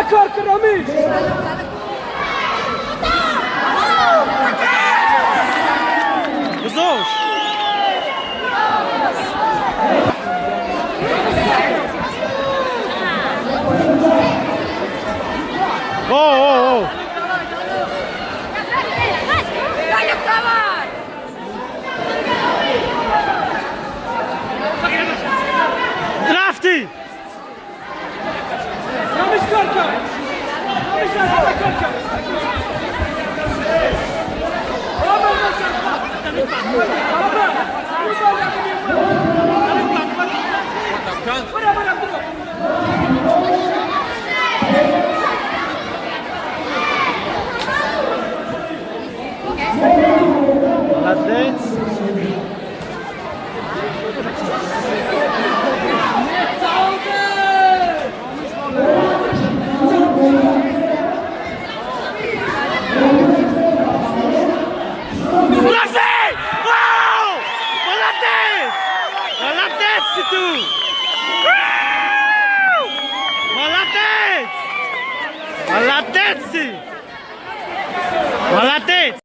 karty, Rami! Wzdłuż! O! Drafty! Rami z kartą! Rami z kartą! Молодець! Молодець ти! Молодець! Молодець! Молодець!